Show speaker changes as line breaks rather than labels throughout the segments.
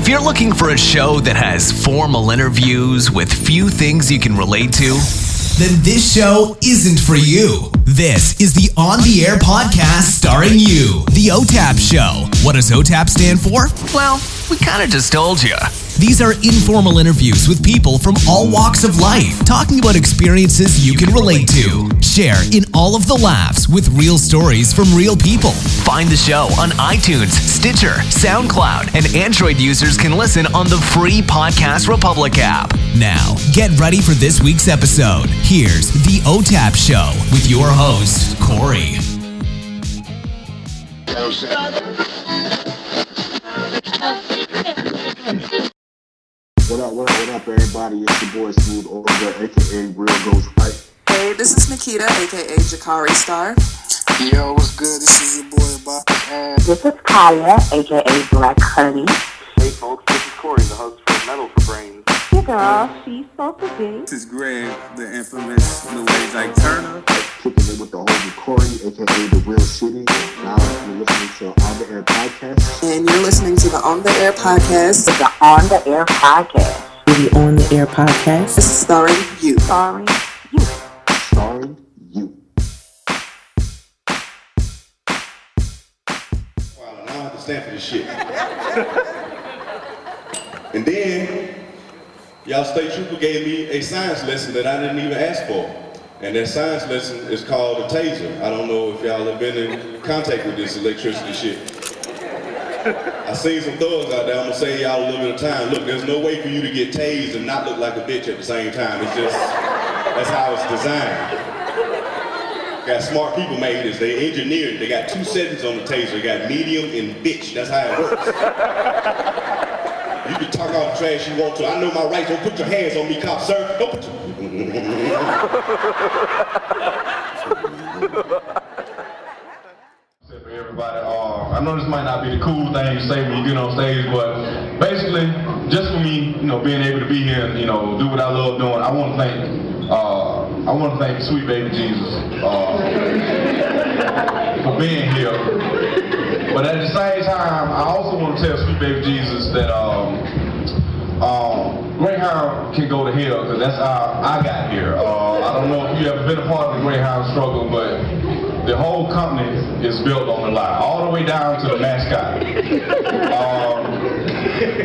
If you're looking for a show that has formal interviews with few things you can relate to, then this show isn't for you. This is the On the Air podcast starring you, the OTAP Show. What does OTAP stand for? Well, we kind of just told you. These are informal interviews with people from all walks of life, talking about experiences you can relate to. Share in all of the laughs with real stories from real people. Find the show on iTunes, Stitcher, SoundCloud, and Android users can listen on the free Podcast Republic app. Now, get ready for this week's episode. Here's the OTAP Show with your host, Corey.
What up, everybody? It's your boy Smooth Over, aka Real Ghost Fight.
Hey, this is Nikita, aka Jakari Star.
Yo, what's good? This is your boy Bob.
This is Kaya, aka Black Honey.
Hey folks, this is Corey, the host for Metal for Brains.
Hey girl, she's so pretty.
This is Greg, the infamous New Age Ike Turner.
Kicking it with the homie Corey, aka The Real Shitty. Now you're listening to On the Air Podcast.
And you're listening to the On the Air podcast.
The On the Air Podcast.
The On the Air podcast.
Starring you.
Starring you.
Starring you.
Wow, I don't have to stand for this shit. And then, y'all state trooper gave me a science lesson that I didn't even ask for. And that science lesson is called a taser. I don't know if y'all have been in contact with this electricity shit. I seen some thugs out there, I'm gonna save y'all a little bit of time. Look, there's no way for you to get tased and not look like a bitch at the same time. It's just, that's how it's designed. Got smart people made this, they engineered, they got two settings on the taser. They got medium and bitch, that's how it works. You can talk all the trash you want to. I know my rights, don't put your hands on me, cop, sir. Don't put your... For everybody, I know this might not be the cool thing to say when you get on stage, but basically, just for me, being able to be here and, do what I love doing, I want to thank Sweet Baby Jesus for being here. But at the same time, I also want to tell Sweet Baby Jesus that Greyhound can go to hell, because that's how I got here. I don't know if you ever been a part of the Greyhound struggle, but the whole company is built on the lie, all the way down to the mascot.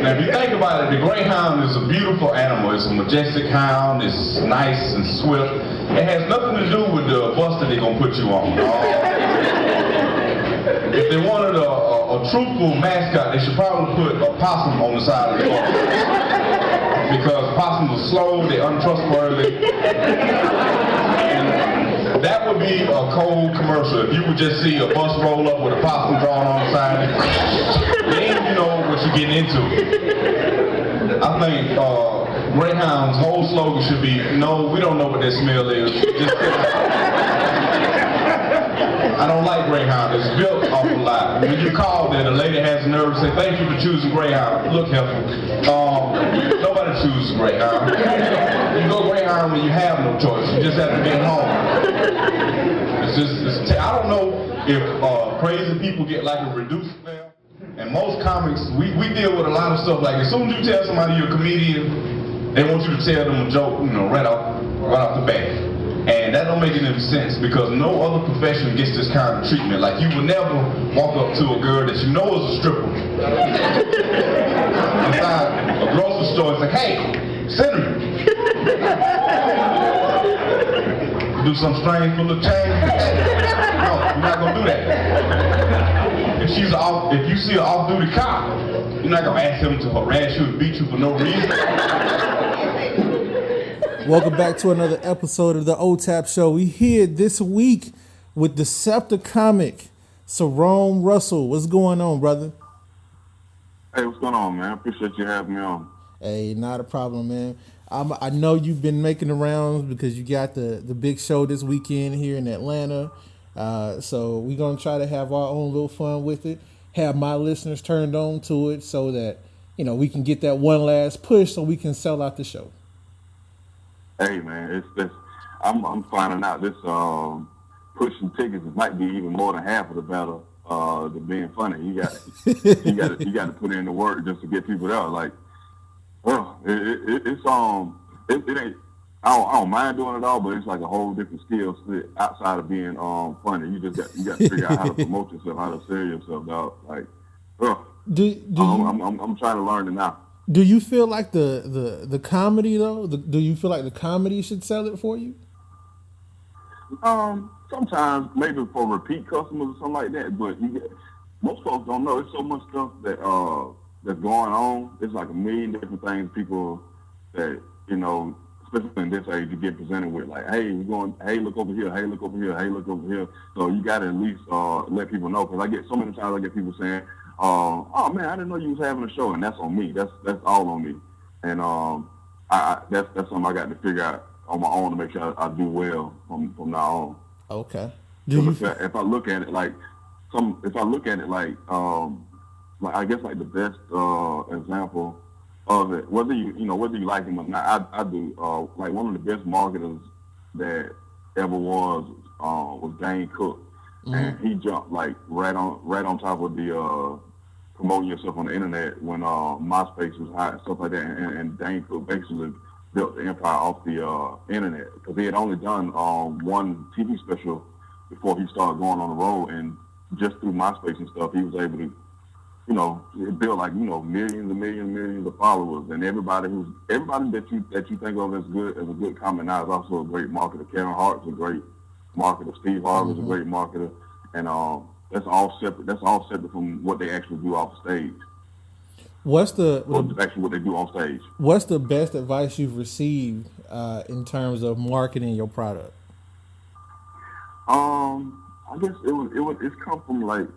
Now if you think about it, the Greyhound is a beautiful animal. It's a majestic hound, it's nice and swift. It has nothing to do with the bus that they're going to put you on. If they wanted a truthful mascot, they should probably put a possum on the side of the bus. Because possums are slow, they're untrustworthy. And that would be a cold commercial. If you would just see a bus roll up with a possum drawn on the side, then you know what you're getting into. I think Greyhound's whole slogan should be, no, we don't know what that smell is. Just I don't like Greyhound. It's built off a lie. When you call there, the lady has the nerve to say, thank you for choosing Greyhound. Look, helpful. Nobody chooses Greyhound. You go Greyhound when you have no choice. You just have to be at home. I don't know if crazy people get like a reduced spell. And most comics, we deal with a lot of stuff. Like as soon as you tell somebody you're a comedian, they want you to tell them a joke, right off the bat. And that don't make any sense, because no other profession gets this kind of treatment. Like you would never walk up to a girl that you know is a stripper inside a grocery store and say, hey, cinnamon. Do some strange for the change? No, you're not gonna do that. If you see an off-duty cop, you're not gonna ask him to harass you and beat you for no reason.
Welcome back to another episode of the OTAP Show. We here this week with Decepticonic, Cerrome Russell. What's going on, brother?
Hey, what's going on, man? I appreciate you having me on.
Hey, not a problem, man. I know you've been making the rounds because you got the big show this weekend here in Atlanta. So we're going to try to have our own little fun with it, have my listeners turned on to it so that, we can get that one last push so we can sell out the show.
Hey, man, I'm finding out this pushing tickets might be even more than half of the battle. to being funny. You got to put in the work just to get people there. Like, well, it ain't. I don't mind doing it all, but it's like a whole different skill set outside of being funny. You got to figure out how to promote yourself, how to sell yourself, dog. Like, I'm trying to learn it now.
Do you feel like the comedy though? Do you feel like the comedy should sell it for you?
Sometimes maybe for repeat customers or something like that, but most folks don't know. There's so much stuff that that's going on. It's like a million different things people that especially in this age, you get presented with, like, hey, look over here, hey, look over here, hey, look over here. So you got to at least let people know, because I get so many times I get people saying, oh man, I didn't know you was having a show, and that's on me. That's all on me, and that's something I got to figure out on my own to make sure I do well from now on.
Okay.
If I look at it like I guess like the best example of it, whether you like him or not, I do like one of the best marketers that ever was Dane Cook, and he jumped like right on top of the promoting yourself on the internet when MySpace was hot and stuff like that, and Dane Cook basically built the empire off the internet, because he had only done one TV special before he started going on the road, and just through MySpace and stuff, he was able to build like millions and millions of followers, and everybody that you think of as a good comic now is also a great marketer. Kevin Hart's a great marketer. Steve Harvey's a great marketer, and that's all separate. That's all separate from what they actually do off stage. Actually what they do on stage?
What's the best advice you've received in terms of marketing your product?
I guess it's come from like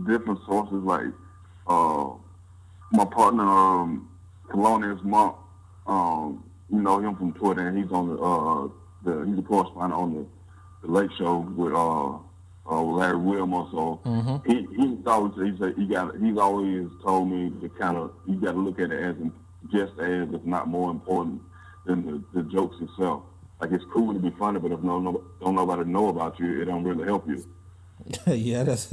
different sources, like my partner Colonius Monk, you know him from Twitter, and he's on he's a correspondent on the Late Show with Larry Wilmore. So he's always told me to kind of, you got to look at it as just as, if not more important than the jokes itself. Like, it's cool to be funny, but if don't nobody know about you, it don't really help you.
Yeah, that's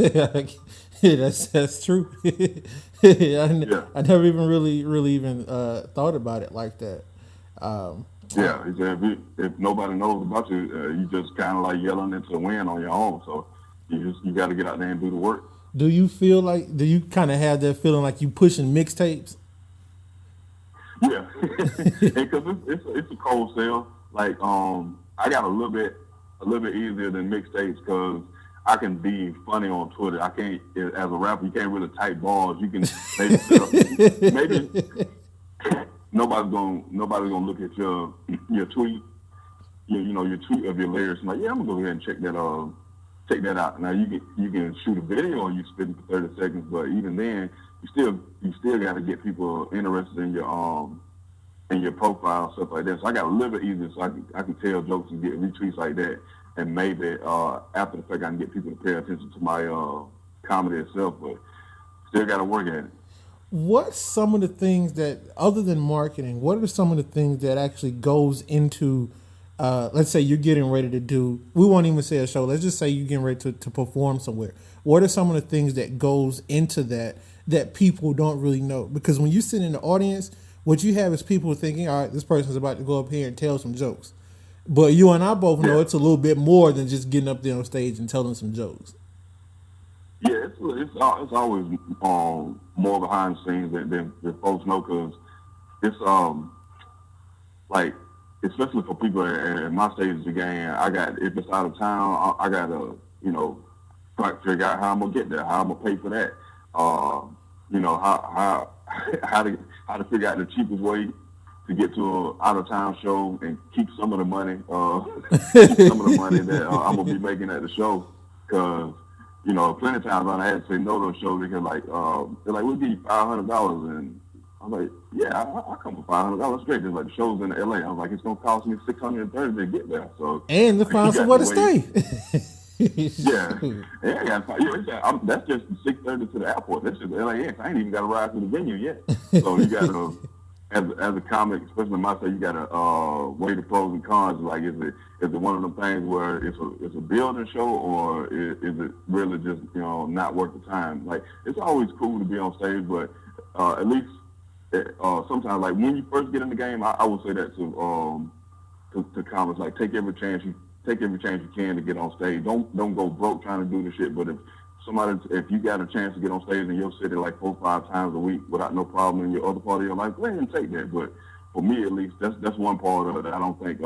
true. I never even really even thought about it like that.
Yeah, he said if nobody knows about you, you just kind of like yelling into the wind on your own. So you got to get out there and do the work.
Do you kind of have that feeling like you pushing mixtapes?
Yeah, because it's a cold sell. Like I got a little bit easier than mixtapes because I can be funny on Twitter. I can't, as a rapper, you can't really type bars. You can maybe nobody's gonna look at your tweet, your tweet of your lyrics. I'm like, yeah, I'm gonna go ahead and check that out. Now you can shoot a video or you spit it for 30 seconds, but even then, you still got to get people interested in your profile and stuff like that. So I got a little bit easier, so I can tell jokes and get retweets like that, and maybe after the fact I can get people to pay attention to my comedy itself, but still got to work at it.
What's some of the things that, other than marketing, what are some of the things that actually goes into, let's say you're getting ready to do, we won't even say a show, let's just say you're getting ready to perform somewhere. What are some of the things that goes into that people don't really know? Because when you sit in the audience, what you have is people thinking, all right, this person's about to go up here and tell some jokes. But you and I both know it's a little bit more than just getting up there on stage and telling some jokes.
Yeah, it's always more behind the scenes than folks know, because it's like, especially for people at my stage of the game, if it's out of town, I gotta try to figure out how I'm gonna get there, how I'm gonna pay for that, how to figure out the cheapest way to get to an out of town show and keep some of the money, that I'm gonna be making at the show, because plenty of times I had to say no to a show because they're like, we'll give you $500, and I'm like, yeah, I come for $500 straight. There's like the shows in LA. I was like, it's gonna cost me $630 to get there. So
and to find somewhere to stay.
That's just $630 to the airport. That's just LAX. I ain't even got to ride to the venue yet. So you got to as a comic, especially myself, you gotta weigh the pros and cons. Like, is it one of them things where it's a building show, or is it really just not worth the time? Like, it's always cool to be on stage, but at least sometimes, like when you first get in the game, I would say that to comics, like take every chance you can to get on stage. Don't go broke trying to do the shit. But if you got a chance to get on stage in your city like 4-5 times a week without no problem in your other part of your life, go ahead and take that. But for me, at least, that's one part of it that I don't think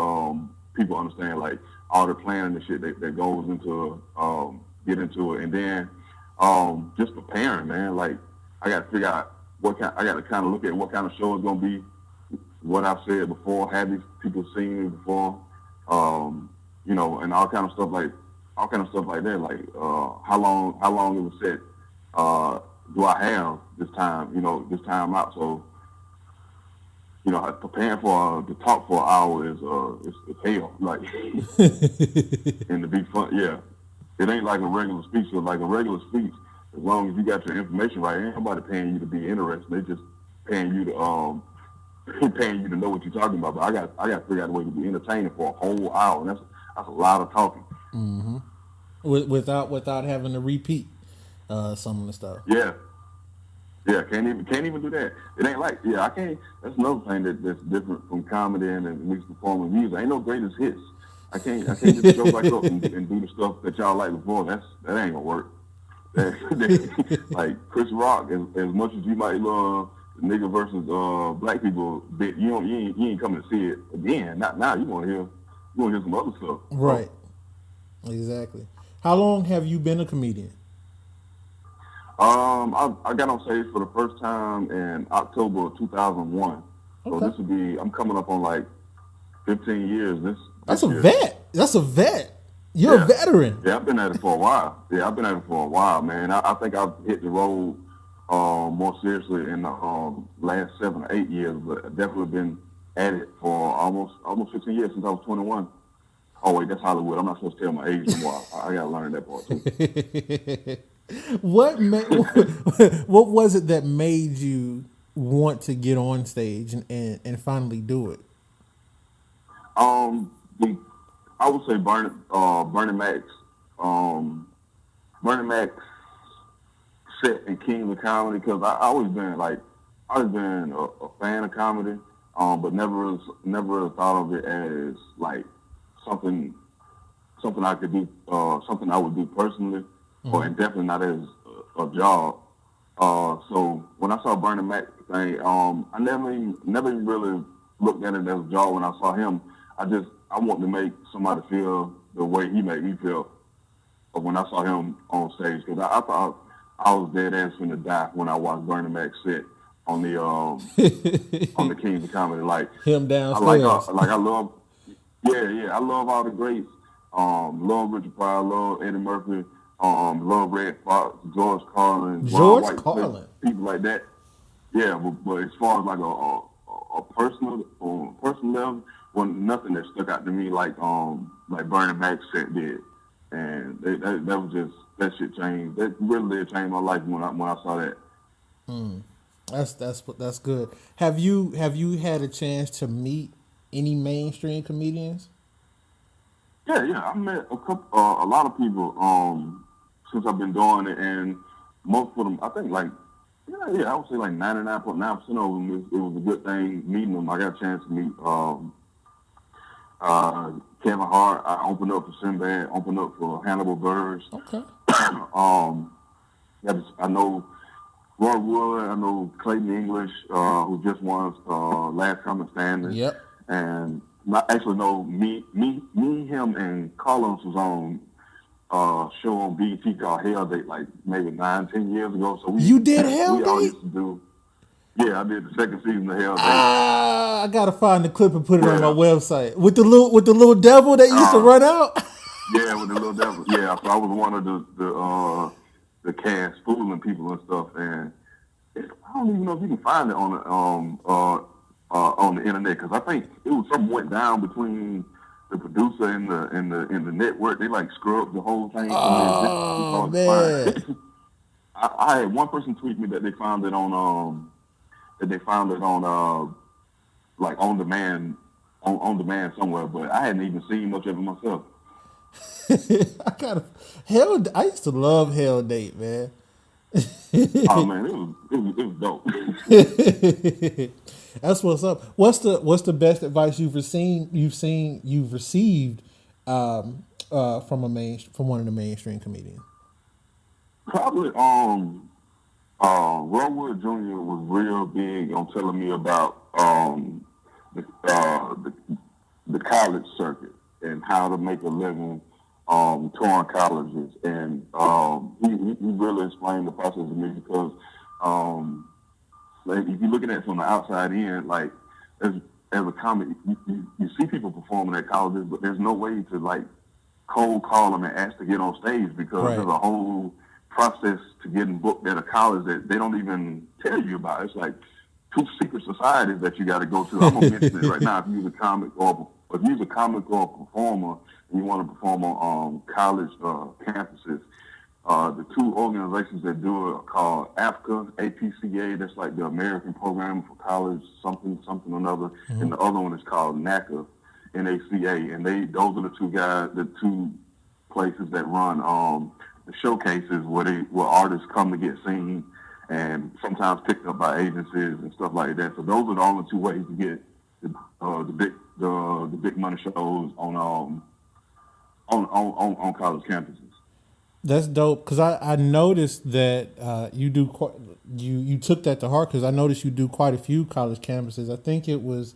people understand, like all the planning and shit that goes into get into it. And then just preparing, man. Like, I got to figure out I got to kind of look at what kind of show it's gonna be. What I've said before, have these people seen me before, and all kind of stuff like that. Like how long it was set. Do I have this time out? So preparing to talk for an hour is hell. Like, and to be fun, yeah. It ain't like a regular speech. So like a regular speech, as long as you got your information right, ain't nobody paying you to be interested. They just paying you to know what you're talking about. But I got to figure out a way to be entertaining for a whole hour. And that's a lot of talking.
Mm-hmm. Without having to repeat some of the stuff.
Yeah. Yeah, can't even do that. It ain't like, I can't. That's another thing that's different from comedy and at least performing music. Ain't no greatest hits. I can't just go back up and do the stuff that y'all like before. That ain't gonna work. Like Chris Rock, as much as you might love the nigga versus black people bit, you ain't coming to see it again. Not now. You want to hear some other stuff.
Right. Exactly. How long have you been a comedian?
I got on stage for the first time in October of 2001. So this will be, I'm coming up on like 15 years.
That's a vet. That's a vet. You're a veteran.
Yeah, I've been at it for a while. Man. I think I've hit the road more seriously in the last 7 or 8 years, but I've definitely been at it for almost 15 years, since I was 21. Oh wait, that's Hollywood. I'm not supposed to tell my age anymore. I gotta learn that part too.
What was it that made you want to get on stage and finally do it?
I would say Bernie Mac's set in Kings of Comedy, because I always been a fan of comedy, but never thought of it as like something I could do, something I would do personally, or and definitely not as a job. So when I saw Bernie Mac thing, I never even really looked at it as a job. When I saw him, I wanted to make somebody feel the way he made me feel when I saw him on stage, because I thought I was dead ass finna die when I watched Bernie Mac sit on the on the Kings of Comedy. Like
him downstairs.
I love all the greats. Love Richard Pryor, love Eddie Murphy, love Red Fox, George Carlin, people like that. Yeah, but as far as like a personal level, well, nothing that stuck out to me like Bernie Mac's set did, and that was just, that shit changed. That really did change my life when I saw that.
That's good. Have you had a chance to meet any mainstream comedians?
Yeah, I met a lot of people since I've been doing it, and most of them, I think I would say like 99.9% of them, it was a good thing meeting them. I got a chance to meet Kevin Hart. I opened up for Sinbad, opened up for Hannibal Buress.
Okay.
I know Roy Wood, I know Clayton English, who just won Last Comic Standing.
Yep.
And I actually know me, him, and Carlos was on a show on BET called Hell Date, like maybe 9-10 years ago. So
you did Hell Date?
We all used to do. Yeah, I did the second season of Hell Date.
I gotta find the clip and put it on my website with the little devil that used to run out.
Yeah, with the little devil. Yeah, so I was one of the cast fooling people and stuff, and I don't even know if you can find it on the internet, because I think it was something went down between the producer and the network. They like scrubbed the whole thing.
Oh man!
I had one person tweet me that they found it on like on demand on demand somewhere, but I hadn't even seen much of it myself.
I kind of Hell. I used to love Hell Date, man.
Oh man, it was dope.
That's what's up. What's the best advice you've received from one of the mainstream comedians?
Probably Rowood Jr. was real big on telling me about the, uh, the the college circuit and how to make a living touring colleges, and he really explained the process to me because like if you're looking at it from the outside in, like as as a comic, you see people performing at colleges, but there's no way to like cold call them and ask to get on stage because
Right.
there's a whole process to getting booked at a college that they don't even tell you about. It's like two secret societies that you got to go to. I'm gonna mention it right now. If you're a comic or a performer and you want to perform on college campuses, the two organizations that do it are called AFCA, APCA. That's like the American Program for College something or another, and the other one is called NACA, NACA, and those are the two places that run the showcases where artists come to get seen and sometimes picked up by agencies and stuff like that. So those are the only two ways to get the big money shows on college campuses.
That's dope because I noticed that you do you took that to heart because I noticed you do quite a few college campuses. I think it was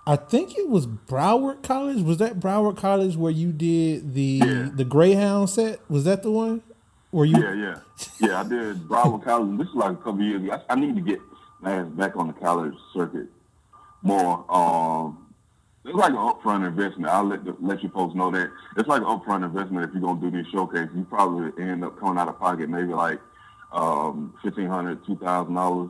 Broward College. Was that Broward College where you did the Greyhound set? Was that the one? Where you?
Yeah. I did Broward College. This is like a couple years ago. I need to get my ass back on the college circuit more. It's like an upfront investment. I'll let you folks know that it's like an upfront investment. If you're gonna do these showcases, you probably end up coming out of pocket maybe like $1,500, $2,000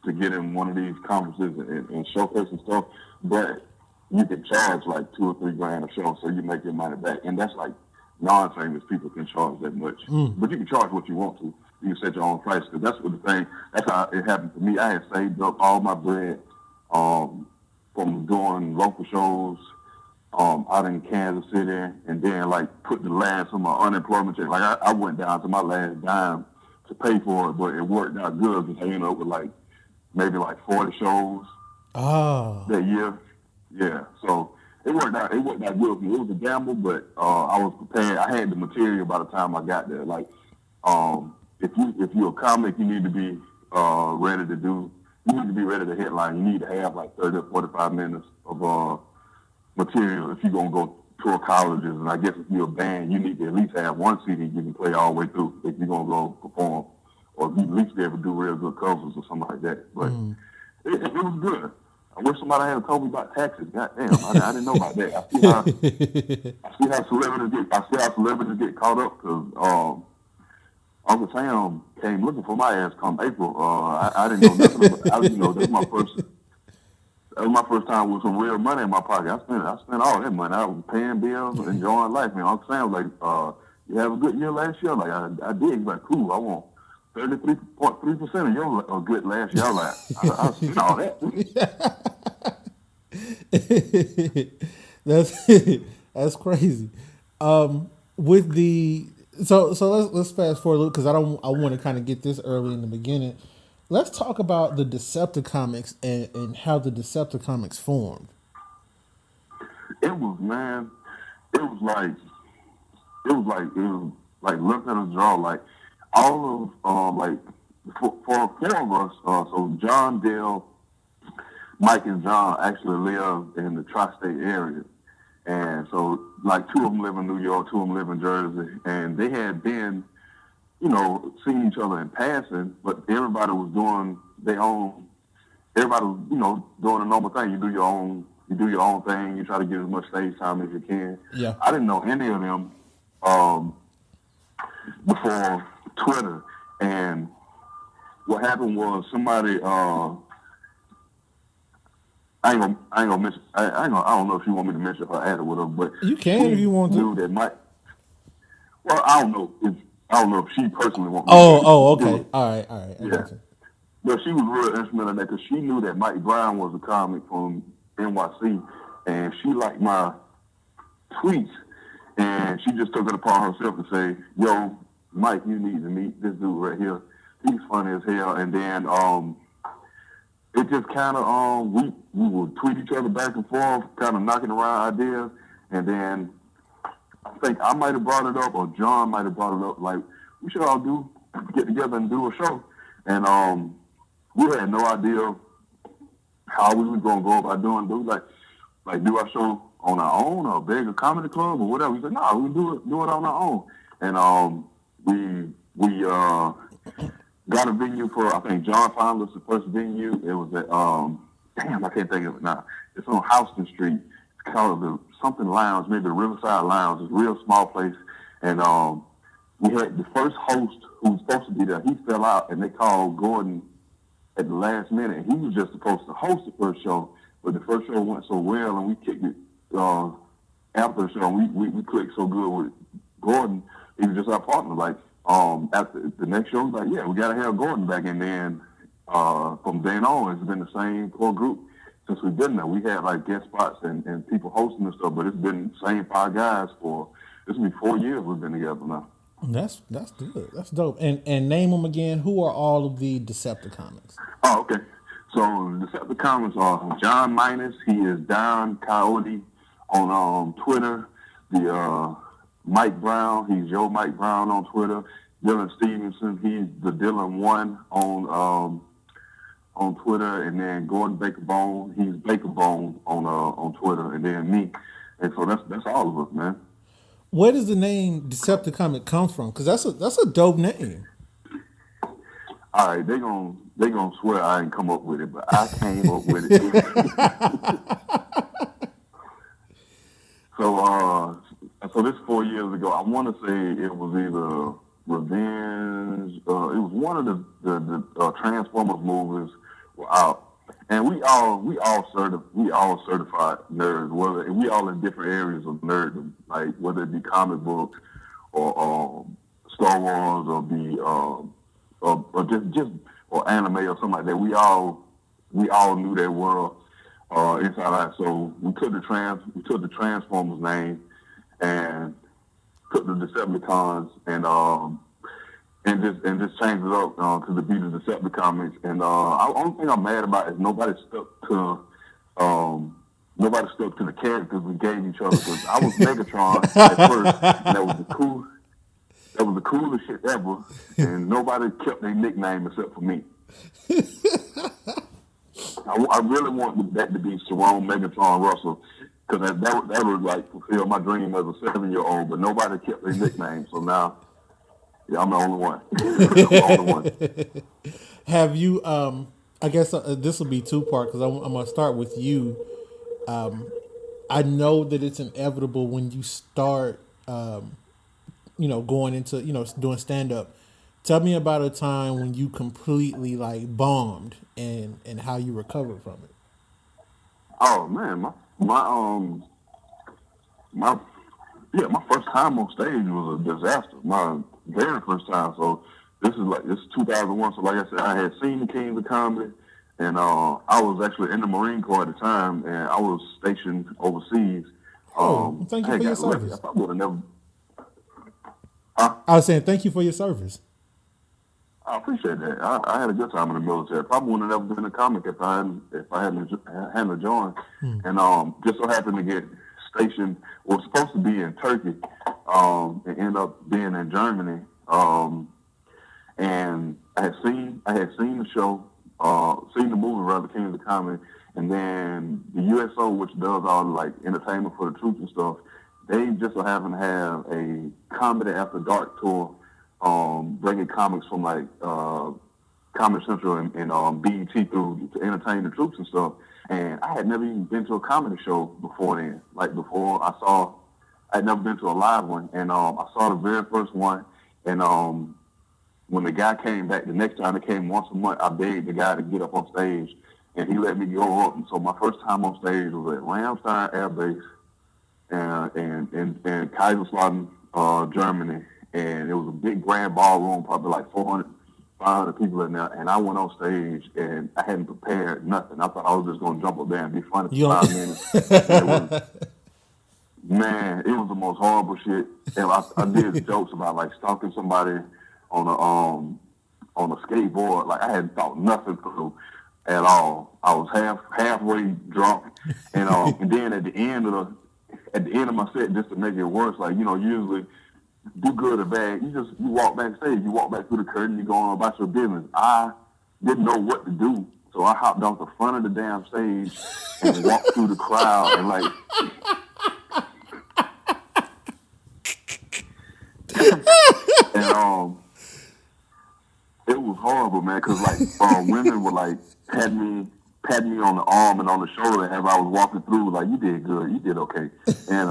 to get in one of these conferences and showcase and stuff. But you can charge like $2 or $3 a show, so you make your money back. And that's like non-famous people can charge that much. But you can charge what you want to. You can set your own price. Because that's how it happened to me. I had saved up all my bread from doing local shows out in Kansas City, and then like put the last of my unemployment check. Like I went down to my last dime to pay for it, but it worked out good because I ended up with like maybe like 40 shows that year. Yeah, so it worked out good for me. It was a gamble, but I was prepared. I had the material by the time I got there. Like if you're a comic, you need to be ready to do. You need to be ready to headline. You need to have like 30 or 45 minutes of material if you're gonna go tour colleges. And I guess if you're a band, you need to at least have one CD you can play all the way through if you're gonna go perform, or at least be able to do real good covers or something like that. But it was good. I wish somebody had told me about taxes. God damn, I didn't know about that. I see how celebrities get caught up because Uncle Sam came looking for my ass come April. I didn't know nothing about it. That was my first time with some real money in my pocket. I spent all that money. I was paying bills, enjoying life. Man, Uncle Sam was like, you have a good year last year? Like, I did. He's like, cool, I want 33.3% of your good last year. I spent all that.
That's crazy. With the so let's fast forward a little because I want to kind of get this early in the beginning. Let's talk about the Decepticomics and how the Decepticomics formed.
It was like look at a draw. Like all of like for four of us. So John, Dale, Mike, and John actually live in the tri-state area. And so, like, two of them live in New York, two of them live in Jersey, and they had been, seeing each other in passing, but everybody was doing their own. Everybody was, doing a normal thing. You do your own thing. You try to get as much stage time as you can.
Yeah.
I didn't know any of them before Twitter, and what happened was somebody. I don't know if you want me to mention her ad or whatever, but
you can if you want to.
Knew that Mike. Well, I don't know if she personally wants.
Okay, all right.
Yeah, but she was real instrumental in that because she knew that Mike Brown was a comic from NYC, and she liked my tweets, and she just took it upon herself to say, "Yo, Mike, you need to meet this dude right here. He's funny as hell." And then it just kind of we would tweet each other back and forth, kind of knocking around ideas, and then I think I might have brought it up, or John might have brought it up. Like, we should all get together and do a show, and we had no idea how we was gonna go about doing. Like do our show on our own, or beg a comedy club, or whatever. We said, no, we do it on our own, and we got a venue for, I think John found us the first venue. It was at I can't think of it now. It's on Houston Street. It's called the something Lounge, maybe the Riverside Lounge. It's a real small place, and we had the first host who was supposed to be there. He fell out, and they called Gordon at the last minute. And he was just supposed to host the first show, but the first show went so well, and we kicked it after the show. We clicked so good with Gordon. He was just our partner. Like, after the next show, like, yeah, we gotta have Gordon back. And then from then on, it's been the same core group since we've been there. We had like guest spots and people hosting and stuff, but it's been the same 5 guys for, this will be 4 years we've been together now.
That's good. That's dope. And name them again. Who are all of the Decepticons?
Oh, okay. So Decepticons are John Minus. He is Don Coyote on Twitter. The Mike Brown. He's Joe Mike Brown on Twitter. Dylan Stevenson. He's the Dylan One on Twitter. And then Gordon Baker Bone. He's Baker Bone on Twitter. And then me. And so that's all of us, man.
Where does the name Decepticon come from? Because that's a dope name.
All right, they gonna swear I ain't come up with it, but I came up with it. So this 4 years ago, I want to say it was either Revenge. It was one of the Transformers movies were out, and we all certified nerds. Whether we all in different areas of nerddom, like whether it be comic books or Star Wars or just or anime or something like that. We all knew that world inside out. So we took the Transformers name and took the Decepticons and just changed it up to the beat of Decepticons. And the only thing I'm mad about is nobody stuck to the characters we gave each other. Because I was Megatron at first, and that was the coolest shit ever, and nobody kept their nickname except for me. I really want that to be Cerrome Megatron Russell, because that would like fulfill my dream as a 7-year-old, but nobody kept their nickname, so now, yeah, I'm the only one. I'm the only one.
Have you, I guess this will be 2-part, because I'm going to start with you. I know that it's inevitable when you start, going into, doing stand-up. Tell me about a time when you completely like bombed and how you recovered from it.
Oh man, my first time on stage was a disaster. My very first time. So this is 2001. So like I said, I had seen the Kings of Comedy, and I was actually in the Marine Corps at the time, and I was stationed overseas.
Thank you for your service.
I would have never.
I was saying thank you for your service.
I appreciate that. I had a good time in the military. Probably wouldn't have never been a comic if I hadn't joined. And just so happened to get stationed. Was supposed to be in Turkey, and end up being in Germany. And I had seen the show, seen the movie rather, Kings of Comedy, and then the USO, which does all the like entertainment for the troops and stuff. They just so happen to have a comedy after dark tour. Bringing comics from like Comedy Central and BET through to entertain the troops and stuff. And I had never even been to a comedy show before then. Like before I had never been to a live one. And I saw the very first one. And when the guy came back, the next time he came once a month, I begged the guy to get up on stage. And he let me go up. And so my first time on stage was at Ramstein Air Base and Kaiserslautern, Germany. And it was a big grand ballroom, probably like 400 500 people in there, and I went on stage and I hadn't prepared nothing. I thought I was just gonna jump up there and be funny for 5 minutes. Man, it was the most horrible shit. And I did jokes about like stalking somebody on a skateboard. Like I hadn't thought nothing through at all. I was halfway drunk, and then at the end of my set, just to make it worse, like usually do good or bad, you walk backstage, you walk back through the curtain, you go on about your business. I didn't know what to do, so I hopped off the front of the damn stage and walked through the crowd and like. And it was horrible, man, because like women would like pat me on the arm and on the shoulder as I was walking through, like, you did good, you did okay. And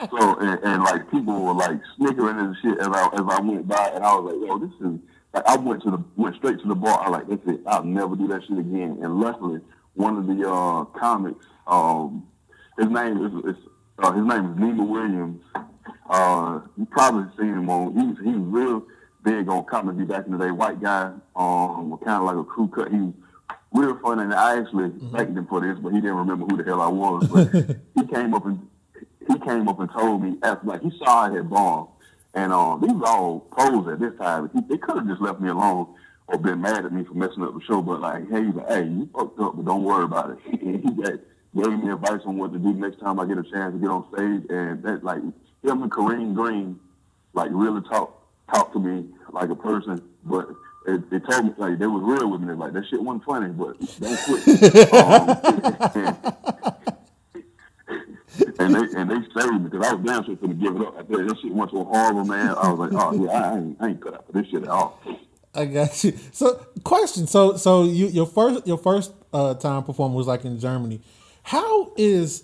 so and like people were like snickering and shit as I went by, and I was like, yo, this is like, I went straight to the bar. I was like, that's it, I'll never do that shit again. And luckily, one of the comics, his name is Nima Williams. You probably seen him on. He was real big on comedy back in the day. White guy, kind of like a crew cut. He was real funny, and I actually thanked him for this, but he didn't remember who the hell I was. But he came up and told me after, like, he saw I had bombed, and these was all pros at this time. They could have just left me alone or been mad at me for messing up the show, but like, hey, you fucked up, but don't worry about it. And he gave me advice on what to do next time I get a chance to get on stage, and that, like, him and Kareem Green, like, really talk to me like a person, but they told me, like, they was real with me. They're like, that shit wasn't funny, but don't quit. And they saved me, because I was damn sure going to give it up. I tell you, that shit went so horrible, man. I was like, oh yeah, I ain't cut out for this shit at all.
I got you. So, question. So your first time performing was like in Germany. How is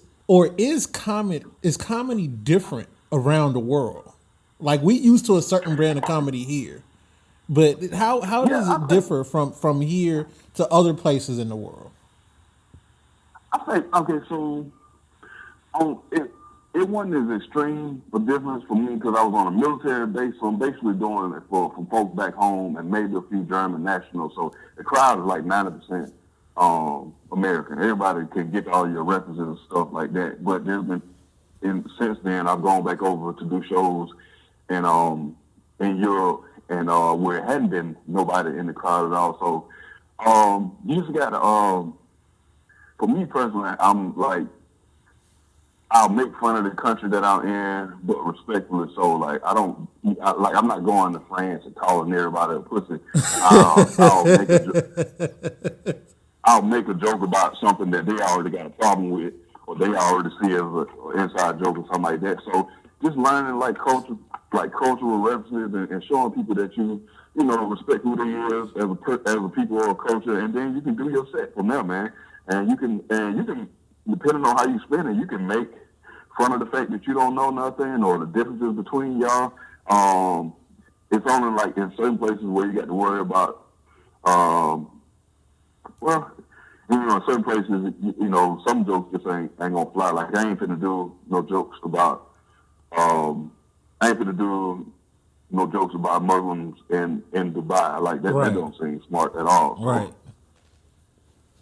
comedy different around the world? Like, we used to a certain brand of comedy here, but how does it differ from here to other places in the world?
I think, okay, so it wasn't as extreme a difference for me because I was on a military base, so I'm basically doing it for folks back home and maybe a few German nationals. So the crowd is like 90% American. Everybody can get all your references and stuff like that. But there's been, since then, I've gone back over to do shows in Europe and where it hadn't been nobody in the crowd at all. So you just gotta, for me personally, I'm like, I'll make fun of the country that I'm in, but respectfully. So, like, I'm not going to France and calling everybody a pussy. I'll make a joke about something that they already got a problem with, or they already see as an inside joke or something like that. So, just learning like cultural references and showing people that you respect who they is as a people or a culture, and then you can do your set from there, man. And you can depending on how you spin it, you can make fun of the fact that you don't know nothing or the differences between y'all. It's only like in certain places where you got to worry about, in certain places, some jokes just ain't gonna fly. Like, I ain't finna do no jokes about, Muslims in Dubai. Like, that, that don't seem smart at all. So.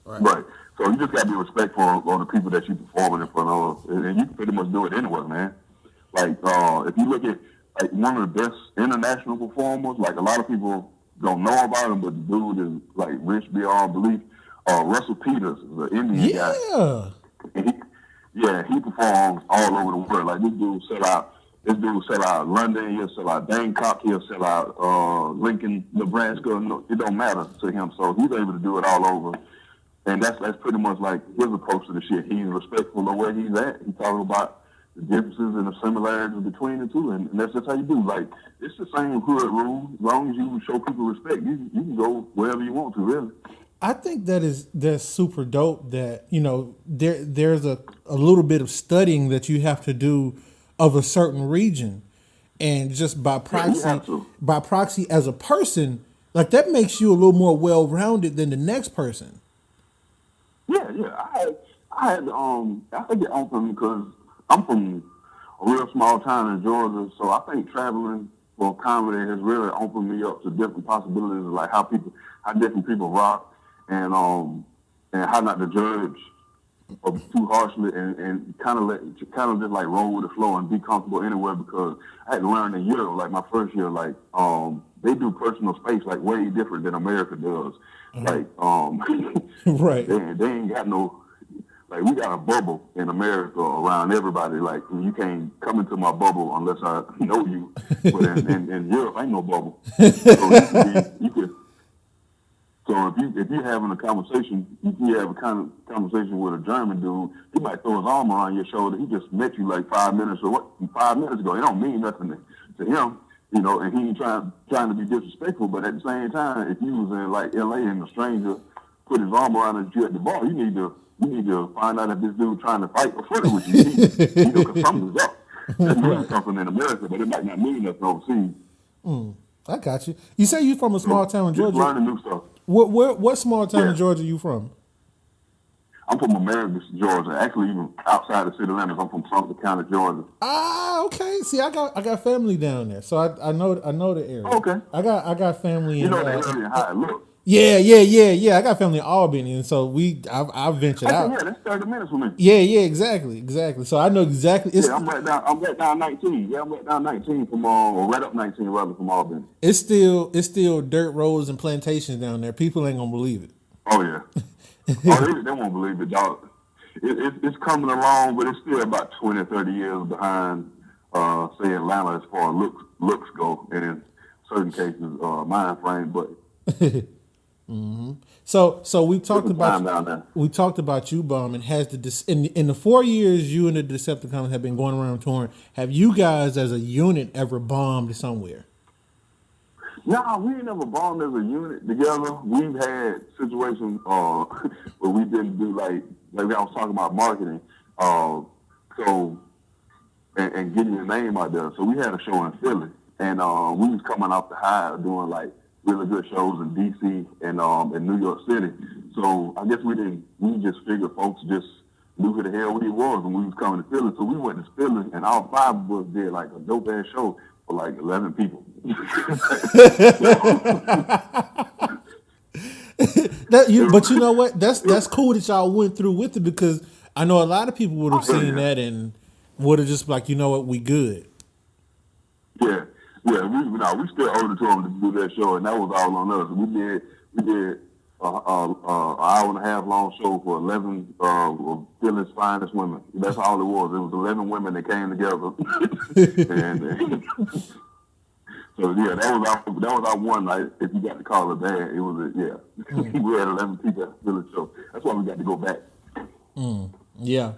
Right. So you just got to be respectful of the people that you're performing in front of, and you can pretty much do it anywhere, man. Like, if you look at like one of the best international performers, like, a lot of people don't know about him, but the dude is like rich beyond belief. Russell Peters is an Indian guy. And he performs all over the world. Like, this dude sell out London, he'll sell out Bangkok, he'll sell out Lincoln, Nebraska. No, it don't matter to him. So he's able to do it all over. And that's pretty much like his approach to the shit. He's respectful of where he's at. He's talking about the differences and the similarities between the two, and that's just how you do. Like, it's the same hood rule. As long as you show people respect, you can go wherever you want to, really.
I think that's super dope. That there's a little bit of studying that you have to do of a certain region, and just by proxy as a person, like, that makes you a little more well-rounded than the next person.
Yeah. I had I think it on from because I'm from a real small town in Georgia, so I think traveling for comedy has really opened me up to different possibilities of like how different people rock, and how not to judge too harshly, and kind of just like roll with the flow and be comfortable anywhere, because I had to learn in Europe, like my first year, like they do personal space like way different than America does. Like
right.
They ain't got no, like, we got a bubble in America around everybody. Like, you can't come into my bubble unless I know you. But in Europe, ain't no bubble. So you could. So if you having a conversation, if you have a kind of conversation with a German dude, he might throw his arm around your shoulder. He just met you like 5 minutes ago. It don't mean nothing to him, you know. And he ain't trying to be disrespectful. But at the same time, if you was in like L.A. and a stranger put his arm around you at the bar, you need to find out if this dude trying to fight or flirt with you. Because something's up. That means something in America, but it might not mean nothing overseas.
I got you. You say you from a small town in Georgia.
Just learning new stuff.
What small town in Georgia you from?
I'm from Americus, Georgia. Actually, even outside the city limits, I'm from Sumter County, Georgia.
Ah, okay. See, I got family down there, so I know the area.
Okay.
I got family.
You know the area and how it looks.
Yeah. I got family in Albany, and so I've ventured out.
Yeah, that's 30 minutes from me.
Yeah, exactly. So I know exactly.
I'm right down 19. Yeah, I'm right down 19 from right up 19 rather from Albany.
It's still dirt roads and plantations down there. People ain't gonna believe it.
Oh yeah. They won't believe it, dog. It's coming along, but it's still about 20 or 30 years behind, say, Atlanta as far as looks go, and in certain cases, mind frame. But
mm-hmm. So we talked about you bombing. Has in the 4 years you and the Decepticons have been going around touring, have you guys as a unit ever bombed somewhere?
No, we ain't never bombed as a unit together. We've had situations where we didn't do like I was talking about marketing, and getting your name out there. So we had a show in Philly, and we was coming off the high doing like really good shows in DC and in New York City. So I guess we just figured folks just knew who the hell we was when we was coming to Philly. So we went to Philly, and all 5 of us did like a dope ass show for like 11 people.
But you know what? That's cool that y'all went through with it, because I know a lot of people would have seen that and would have just like, you know what, we good.
Yeah. We still owed it to them to do that show, and that was all on us. We did an hour and a half long show for 11 of Philly's finest women. That's all it was. It was 11 women that came together, and so yeah, that was our one night. If you got to call it that, it was we had 11 people at the Philly show. That's why we got to go back.
Yeah.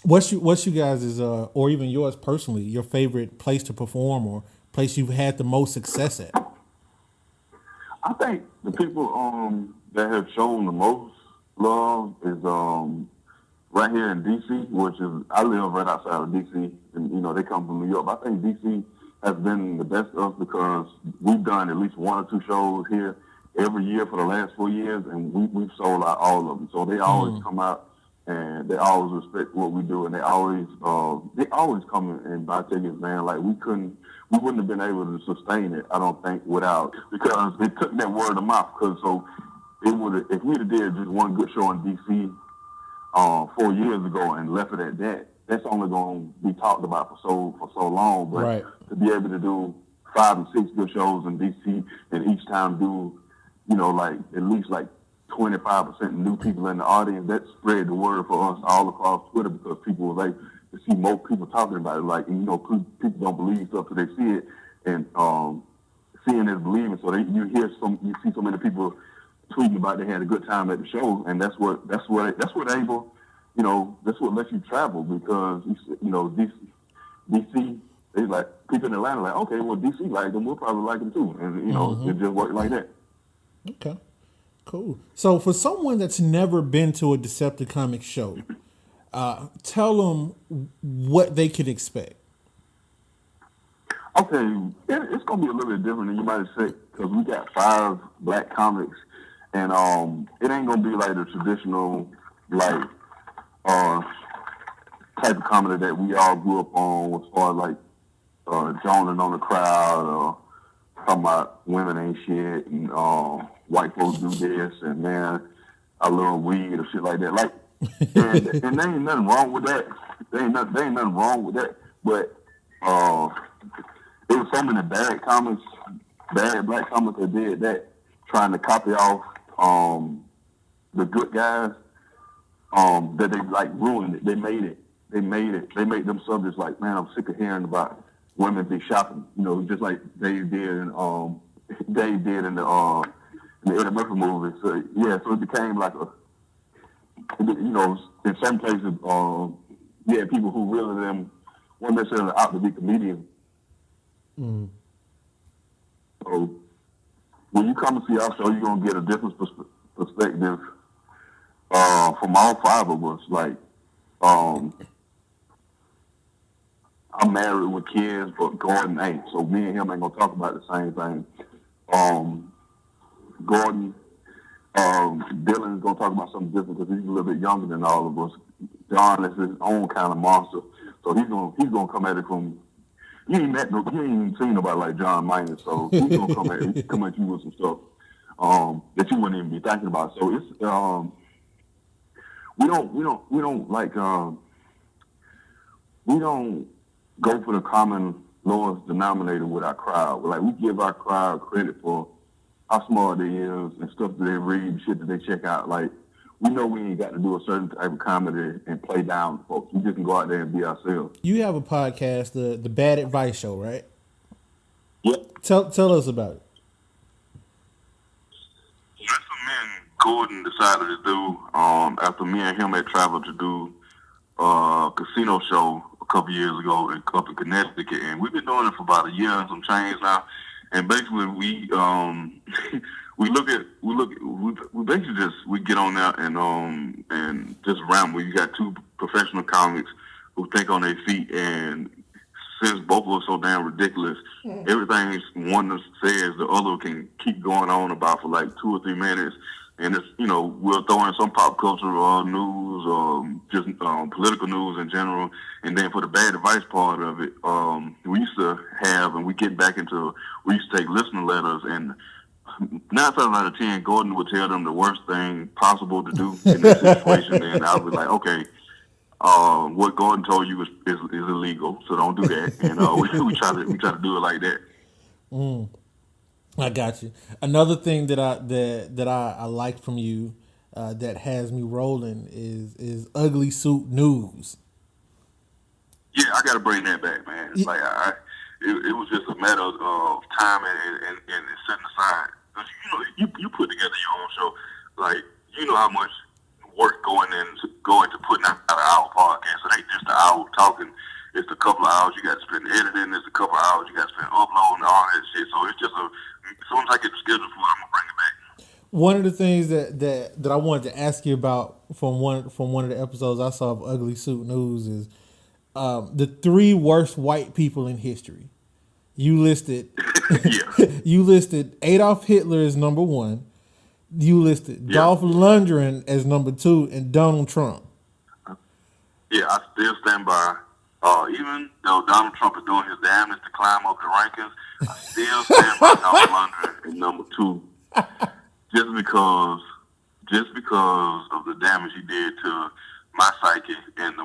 What's you guys' or even yours personally, your favorite place to perform or place you've had the most success at?
I think the people that have shown the most love is right here in DC, which is, I live right outside of DC, and they come from New York. But I think DC has been the best of us because we've done at least 1 or 2 shows here every year for the last 4 years, and we've sold out all of them. So they always come out. And they always respect what we do, and they always come and buy tickets, man. Like we wouldn't have been able to sustain it, I don't think, because they took that word of mouth. If we'd have did just one good show in DC 4 years ago and left it at that, that's only going to be talked about for so long. But to be able to do 5 and 6 good shows in DC, and each time do, like at least like 25% new people in the audience, that spread the word for us all across Twitter, because people were like to see more people talking about it. Like, people don't believe stuff till they see it, and seeing is believing. So you see so many people tweeting about they had a good time at the show, and that's what able, that's what lets you travel, because DC, they like people in Atlanta like, okay, well DC like them, we'll probably like them too, and it just worked like that.
Okay. Cool. So for someone that's never been to a Decepticon show, tell them what they can expect.
Okay, it's going to be a little bit different than you might expect, because we got 5 black comics, and it ain't going to be like the traditional, like, type of comedy that we all grew up on, as far as like joning on the crowd, talking about women ain't shit, and white folks do this, and man, I love weed or shit like that. Like, and there ain't nothing wrong with that. There ain't nothing wrong with that. But there was so many bad black comments that did that, trying to copy off the good guys. That they like ruined it. They made them subjects like, man, I'm sick of hearing about women be shopping, just like Dave did in the Eddie Murphy movie. So yeah, so it became like in some places, people who really them weren't necessarily out to be comedians.
Mm.
So when you come to see our show, you're gonna get a different perspective from all five of us. Like, I'm married with kids, but Gordon ain't. So me and him ain't gonna talk about the same thing. Gordon, Dylan's gonna talk about something different because he's a little bit younger than all of us. John is his own kind of monster, so he's gonna come at it from. You ain't even seen nobody like John Minor, so he's gonna come at you with some stuff that you wouldn't even be thinking about. So it's we don't go for the common lowest denominator with our crowd. Like, we give our crowd credit for how smart they is and stuff that they read, shit that they check out. Like, we know we ain't got to do a certain type of comedy and play down folks. We just can go out there and be ourselves.
You have a podcast, the Bad Advice Show, right?
Yep.
Tell us about it.
That's something Gordon decided to do after me and him had traveled to do a casino show a couple years ago up in Connecticut, and we've been doing it for about a year and some change now. And basically, we basically just get on there and just ramble. You got two professional comics who think on their feet, and since both of us so damn ridiculous, everything one says the other can keep going on about for like 2 or 3 minutes. And it's, we'll throw in some pop culture news or just political news in general. And then for the bad advice part of it, we used to have, and we used to take listener letters, and 9 times out of 10, Gordon would tell them the worst thing possible to do in this situation. And I was like, okay, what Gordon told you is illegal, so don't do that. And we try to do it like that.
Mm. I got you. Another thing that I like from you that has me rolling is Ugly Suit News.
Yeah, I got to bring that back, man. It's like it was just a matter of time and setting aside. Because you put together your own show, like how much work going into putting out an hour podcast. So it ain't just an hour talking. It's a couple of hours you got to spend editing. It's a couple of hours you got to spend uploading all that shit. So it's just as soon as I get the schedule for it, I'm gonna bring it back.
One of the things that I wanted to ask you about from one of the episodes I saw of Ugly Suit News is the 3 worst white people in history. You listed Adolf Hitler as number 1. You listed Dolph Lundgren as number 2, and Donald Trump.
Yeah, I still stand by. Even though Donald Trump is doing his damnedest to climb up the rankings, I still stand by Dolph Lundgren at number 2, just because of the damage he did to my psyche in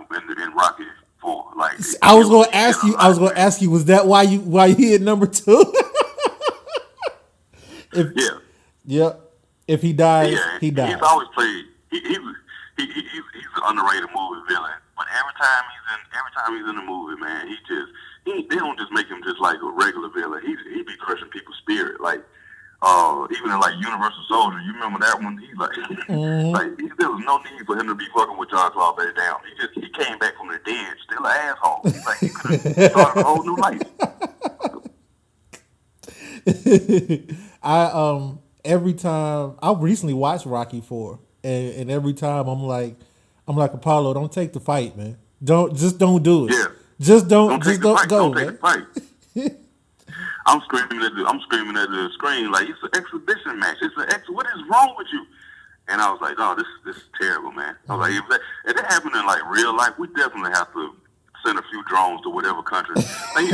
Rocky 4. Like,
I was going to ask you, was that why you hit number 2? Yep. If he dies, he dies.
He's always played. He's an underrated movie villain. But every time he's in the movie, man, they don't just make him just like a regular villain. He be crushing people's spirit. Like, even in like Universal Soldier, you remember that one? He's like, there was no need for him to be fucking with John Claude Van Damme. He came back from the dead, still an asshole. He's like, he could have started a whole new life.
Every time I recently watched Rocky 4, and every time I'm like Apollo, don't take the fight, man. Don't do it.
Yeah.
Just don't go,
take the
man.
fight. I'm screaming at the screen like, it's an exhibition match. What is wrong with you? And I was like, oh, this is terrible, man. I was like, if that happened in like real life, we definitely have to send a few drones to whatever country. Like,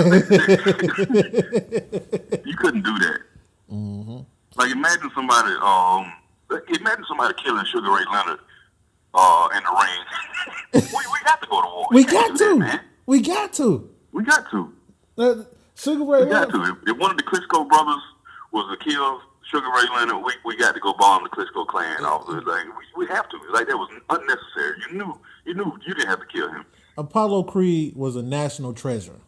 you couldn't do that.
Mm-hmm.
Like imagine somebody killing Sugar Ray Leonard in the ring. we got to go to war.
We got to.
Man.
We got to.
We got to.
Sugar Ray Leonard.
We got to. If one of the Klitschko brothers was to kill Sugar Ray Leonard, we got to go bomb the Klitschko clan off. Like we have to. Like that was unnecessary. You knew you didn't have to kill him.
Apollo Creed was a national treasure.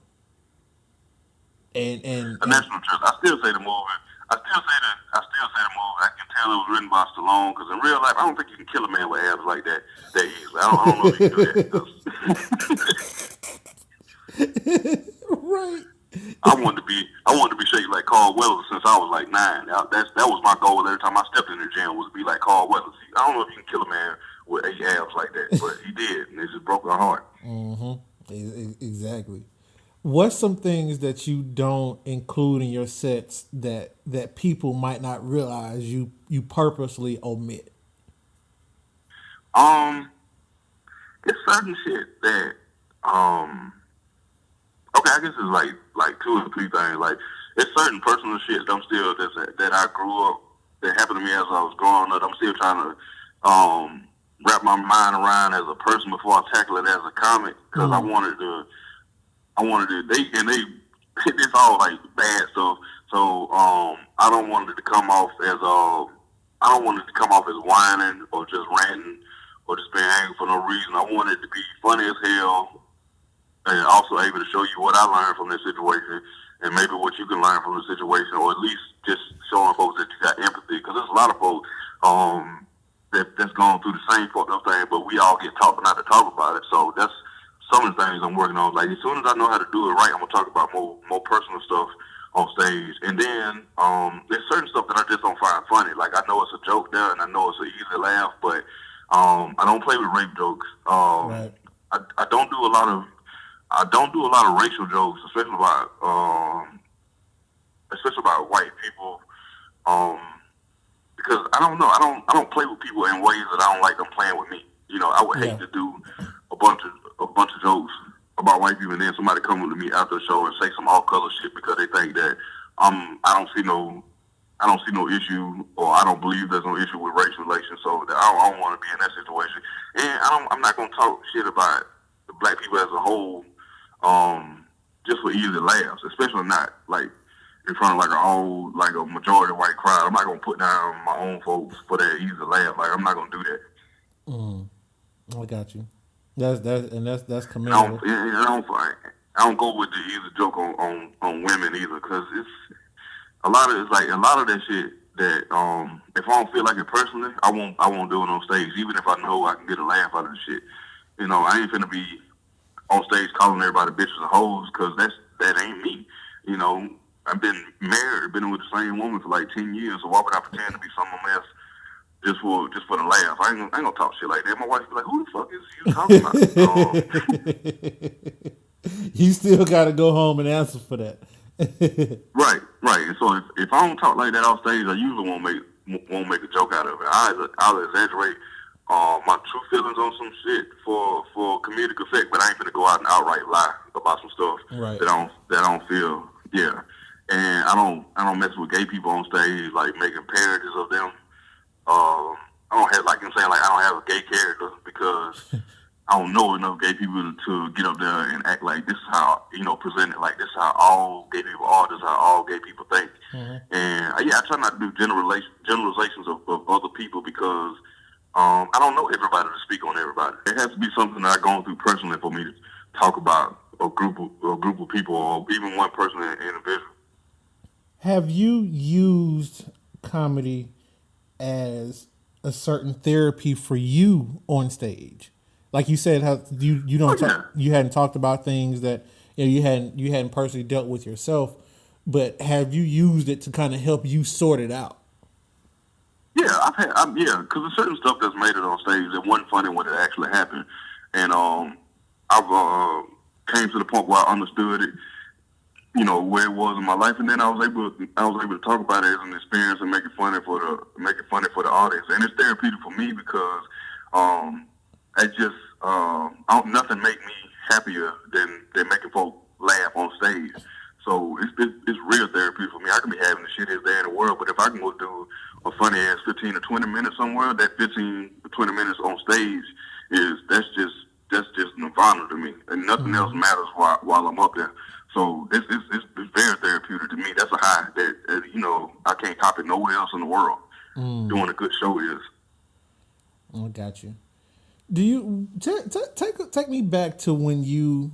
And
a national treasure. I still say the movie. I still say the movie. I can tell it was written by Stallone because in real life, I don't think you can kill a man with abs like that easily. I don't know if you can do that.
Right.
I wanted to be shaped like Carl Weathers since I was like 9. That was my goal every time I stepped in the gym was to be like Carl Weathers. I don't know if you can kill a man with 8 abs like that, but he did, and it just broke my heart.
Mm-hmm. Exactly. What's some things that you don't include in your sets that people might not realize you purposely omit?
It's certain shit that okay, I guess it's like 2 or 3 things. Like it's certain personal shit that I grew up that happened to me as I was growing up. I'm still trying to wrap my mind around as a person before I tackle it as a comic because I wanted to. It's all like bad stuff. So I don't want it to come off as whining or just ranting or just being angry for no reason. I want it to be funny as hell and also able to show you what I learned from this situation and maybe what you can learn from the situation, or at least just showing folks that you got empathy. Because there's a lot of folks that's gone through the same fucked up thing, but we all get taught not to talk about it. So that's some of the things I'm working on. Like as soon as I know how to do it right, I'm gonna talk about more personal stuff on stage. And then there's certain stuff that I just don't find funny. Like I know it's a joke there, and I know it's an easy laugh, but I don't play with rape jokes.
Right.
I don't do a lot of racial jokes, especially about white people. Because I don't know, I don't play with people in ways that I don't like them playing with me. You know, I would hate to do a bunch of jokes about white people and then somebody come to me after the show and say some off-color shit because they think that I don't see no issue, or I don't believe there's no issue with race relations. So that I don't want to be in that situation. And I'm not gonna talk shit about the black people as a whole, just for easy laughs, especially not like in front of like a majority white crowd. I'm not gonna put down my own folks for that easy laugh. Like I'm not gonna do that.
I got you. That's commendable.
I don't go with the easy joke on women either, because it's a lot of that shit that if I don't feel like it personally, I won't do it on stage, even if I know I can get a laugh out of the shit. You know, I ain't finna be on stage calling everybody bitches and hoes, because that ain't me. You know, I've been married, been with the same woman for like 10 years, so why would I pretend to be someone else just for the laugh? I ain't gonna talk shit like that. My wife be like, "Who the fuck is you talking
about?" You still gotta go home and answer for that.
Right. And so if I don't talk like that off stage, I usually won't make a joke out of it. I'll exaggerate my true feelings on some shit for comedic effect, but I ain't gonna go out and outright lie about some stuff that I don't feel. Yeah. And I don't mess with gay people on stage, like making parodies of them. I don't have, like I'm saying, like I don't have a gay character because I don't know enough gay people to get up there and act like this is how, present it, like this is how all gay people are, this is how all gay people think. And I try not to do generalizations of other people because I don't know everybody to speak on everybody. It has to be something that I've gone through personally for me to talk about a group of people, or even one person individual.
Have you used comedy as a certain therapy for you on stage? Like you said, how you hadn't talked about things that you hadn't personally dealt with yourself, but have you used it to kind of help you sort it out?
Yeah, because there's certain stuff that's made it on stage that wasn't funny when it actually happened, and I've came to the point where I understood it, where it was in my life, and then I was able to talk about it as an experience and make it funny for the audience, and it's therapeutic for me because nothing make me happier than making folk laugh on stage. So it's real therapy for me. I can be having the shittiest day in the world, but if I can go do a funny ass 15 to 20 minutes somewhere, that 15 to 20 minutes on stage that's just nirvana to me, and nothing else matters while I'm up there. So it's very therapeutic to me. That's a high that I can't copy nowhere else in the world. Doing a good show is.
I got you. Do you take me back to when you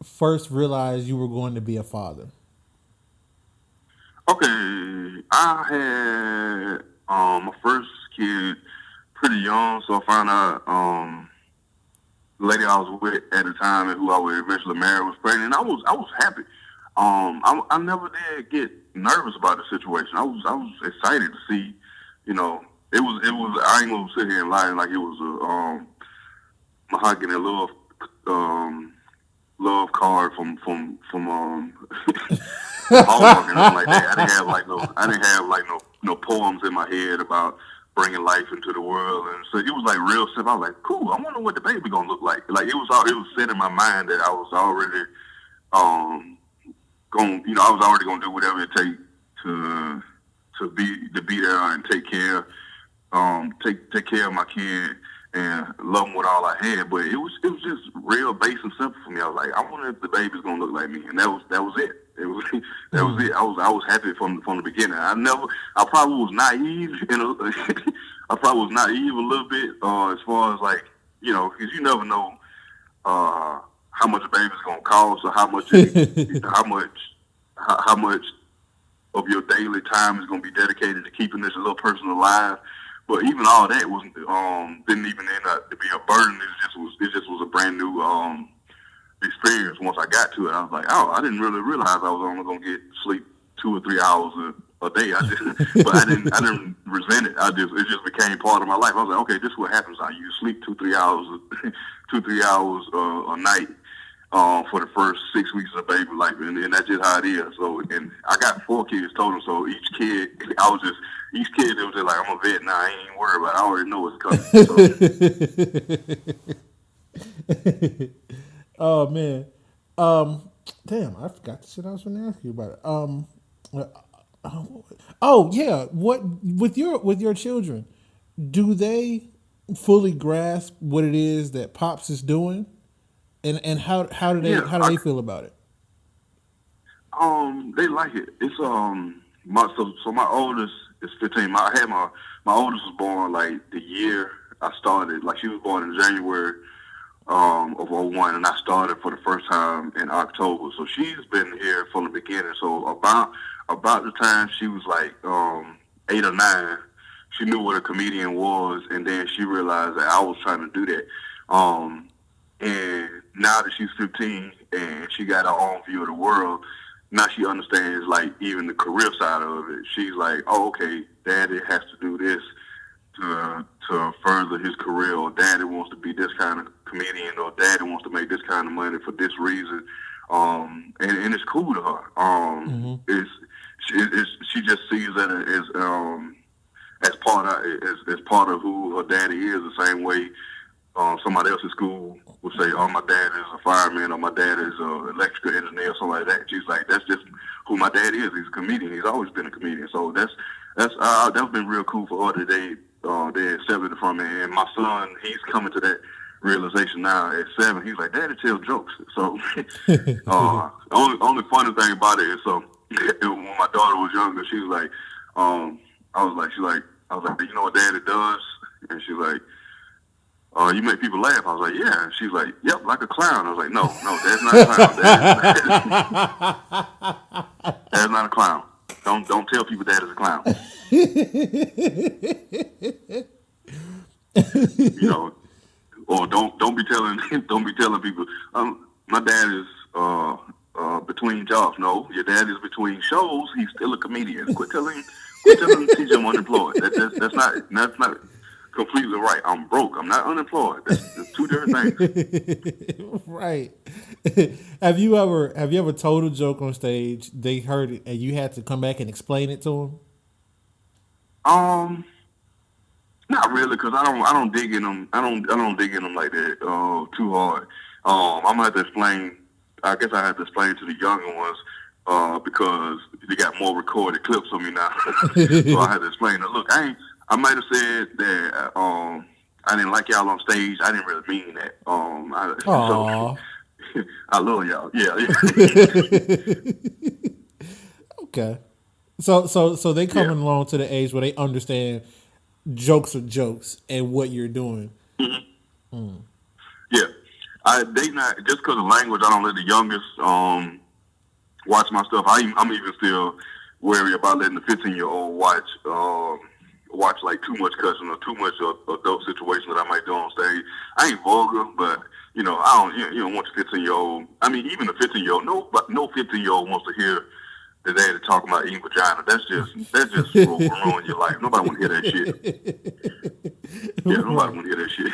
first realized you were going to be a father?
Okay, I had my first kid pretty young, so I found out the lady I was with at the time and who I would eventually marry was pregnant. And I was happy. I never did get nervous about the situation. I was excited to see, it was. I ain't gonna sit here and lie like it was a mahogany love card from Hallmark and nothing like that. I didn't have no poems in my head about bringing life into the world, and so it was like real simple. I was like, cool. I wonder what the baby gonna look like. Like it was set in my mind that I was already I was already gonna do whatever it takes to be there and take care of my kid and love them with all I had. But it was just real base and simple for me. I was like, I wonder if the baby's gonna look like me, and that was it. It was that was it. I was happy from the beginning. I probably was naive I probably was naive a little bit as far as like because you never know how much a baby's gonna cost or how much how much of your daily time is gonna be dedicated to keeping this little person alive. But even all that didn't even end up to be a burden. It just was a brand new experience. Once I got to it, I was like, oh, I didn't really realize I was only gonna get sleep 2 or 3 hours a day. But I didn't resent it. It just became part of my life. I was like, okay, this is what happens. You sleep 2-3 hours, 2-3 hours a night for the first 6 weeks of baby life, and that's just how it is. So, and I got 4 kids total. So each kid, it was just like, I'm a vet now. I ain't even worried about it. I already know what's coming. So.
Oh man, damn! I forgot the shit I was going to ask you about it. Oh yeah, what with your children? Do they fully grasp what it is that Pops is doing, and how do they feel about it?
They like it. It's my oldest is 15. My oldest was born like the year I started. Like she was born in January of 01, and I started for the first time in October. So she's been here from the beginning. So about the time she was like 8 or 9, she knew what a comedian was, and then she realized that I was trying to do that. And now that she's 15 and she got her own view of the world, now she understands like even the career side of it. She's like, oh, okay, Daddy has to do this to further his career, or Daddy wants to be this kind of comedian, or Daddy wants to make this kind of money for this reason. And it's cool to her. She just sees that as part of who her daddy is, the same way somebody else in school would say, oh, my dad is a fireman, or my dad is an electrical engineer, or something like that. She's like, that's just who my dad is. He's a comedian. He's always been a comedian. So that's been real cool for her today. They accepted it from me, and my son, he's coming to that realization now at 7. He's like, Daddy tell jokes. So only funny thing about it is when my daughter was younger, she was like, I was like, you know what Daddy does? And she's like, you make people laugh. I was like, yeah. And she's like, yep, like a clown. I was like, no, Dad's not a clown. Dad's not a clown. Don't tell people Dad is a clown. Or don't be telling people my dad is between jobs. No, your dad is between shows. He's still a comedian. Quit telling him to teach him unemployed. That's not completely right. I'm broke. I'm not unemployed. That's 2 different things.
Right. Have you ever told a joke on stage, they heard it, and you had to come back and explain it to them?
Not really, because I don't dig in them. I don't dig in them like that too hard. I'm gonna have to explain. I guess I have to explain to the younger ones because they got more recorded clips of me now. So I had to explain. Look, I might have said that I didn't like y'all on stage. I didn't really mean that. So I love y'all. Yeah.
Okay. So they coming along to the age where they understand jokes are jokes and what you're doing.
Mm-hmm. Yeah. They not just because of language. I don't let the youngest watch my stuff. I'm even still wary about letting the 15-year-old watch like too much cussing or too much adult situation that I might do on stage. I ain't vulgar, but I don't. You don't want the 15-year-old. I mean, even the 15-year-old. No 15-year-old wants to hear the daddy talking about eating vagina. That's just will ruin your life. Nobody want to hear that shit. Yeah, nobody want to hear that shit.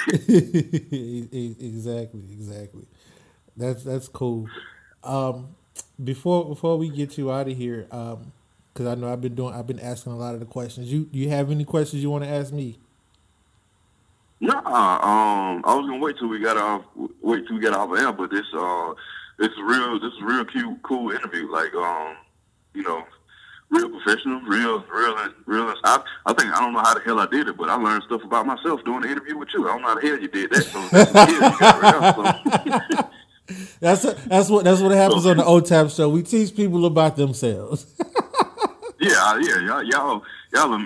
Exactly. That's cool. Before we get you out of here, because I know I've been asking a lot of the questions. You have any questions you want to ask me?
Nah, I was gonna wait till we got off air, but this is a real cute, cool interview. Like, real professional, real. I think I don't know how the hell I did it, but I learned stuff about myself doing the interview with you. I don't know how the hell you did that. So that's what you got right now.
That's what happens on the OTAP show. We teach people about themselves.
Yeah, y'all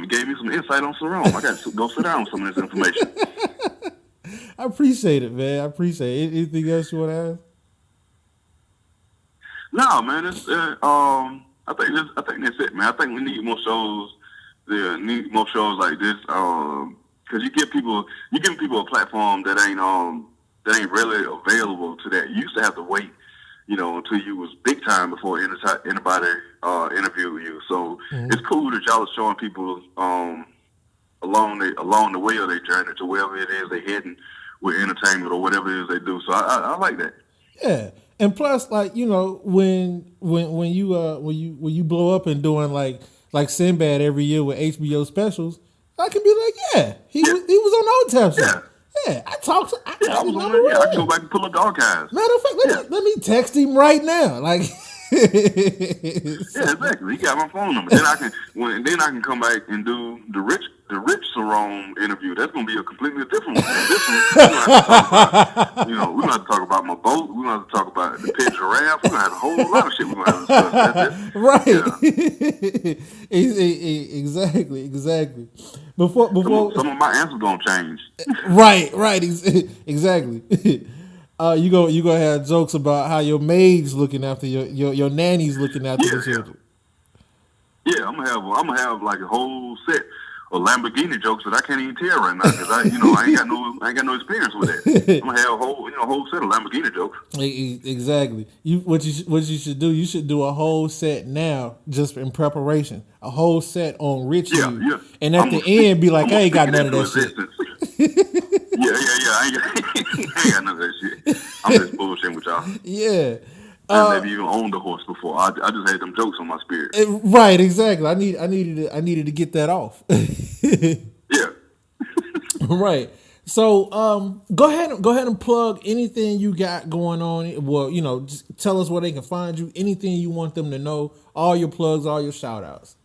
gave me some insight on Cerrome. I got to go sit down with some of this information.
I appreciate it, man. I appreciate it. Anything else you want to ask?
No, man. It's I think that's it, man. I think we need more shows. Need more shows like this. Because you give people a platform that ain't really available to that. You used to have to wait, until you was big time before anybody interview you. So it's cool that y'all are showing people along the way of their journey to wherever it is they're heading with entertainment or whatever it is they do. So I like that.
Yeah. And plus, like, when you blow up and doing like Sinbad every year with HBO specials, I can be like, he was on the OTAP show. Yeah, I talked to. I
was on there. I can go back and pull up the archives.
Matter of fact, let me text him right now. Like,
yeah, exactly. He got my phone number. Then I can come back and do the Rich Cerrome interview. That's gonna be a completely different one. We're gonna have to talk about my boat. We're gonna have to talk about the pet giraffe. We're gonna have a whole lot of shit we're gonna have to discuss.
Right. Yeah. Exactly. Before
some of my answers gonna change.
Right. Exactly. You gonna have jokes about how your maid's looking after your nanny's looking after the children.
Yeah, I'm gonna have like a whole set of Lamborghini jokes that I can't even tell right now because I ain't got no experience with that. I'm gonna have a whole set of Lamborghini jokes.
Exactly. What you should do? You should do a whole set now, just in preparation. A whole set on Rich.
Yeah.
And at the end, be like, I ain't got none of that shit.
Yeah. I ain't got none of that shit. I'm just bullshitting with y'all.
Yeah.
I never even owned a horse before. I just had them jokes on my spirit.
Right, exactly. I needed to get that off.
Yeah.
Right. So go ahead and plug anything you got going on. Well, just tell us where they can find you. Anything you want them to know. All your plugs, all your shout outs.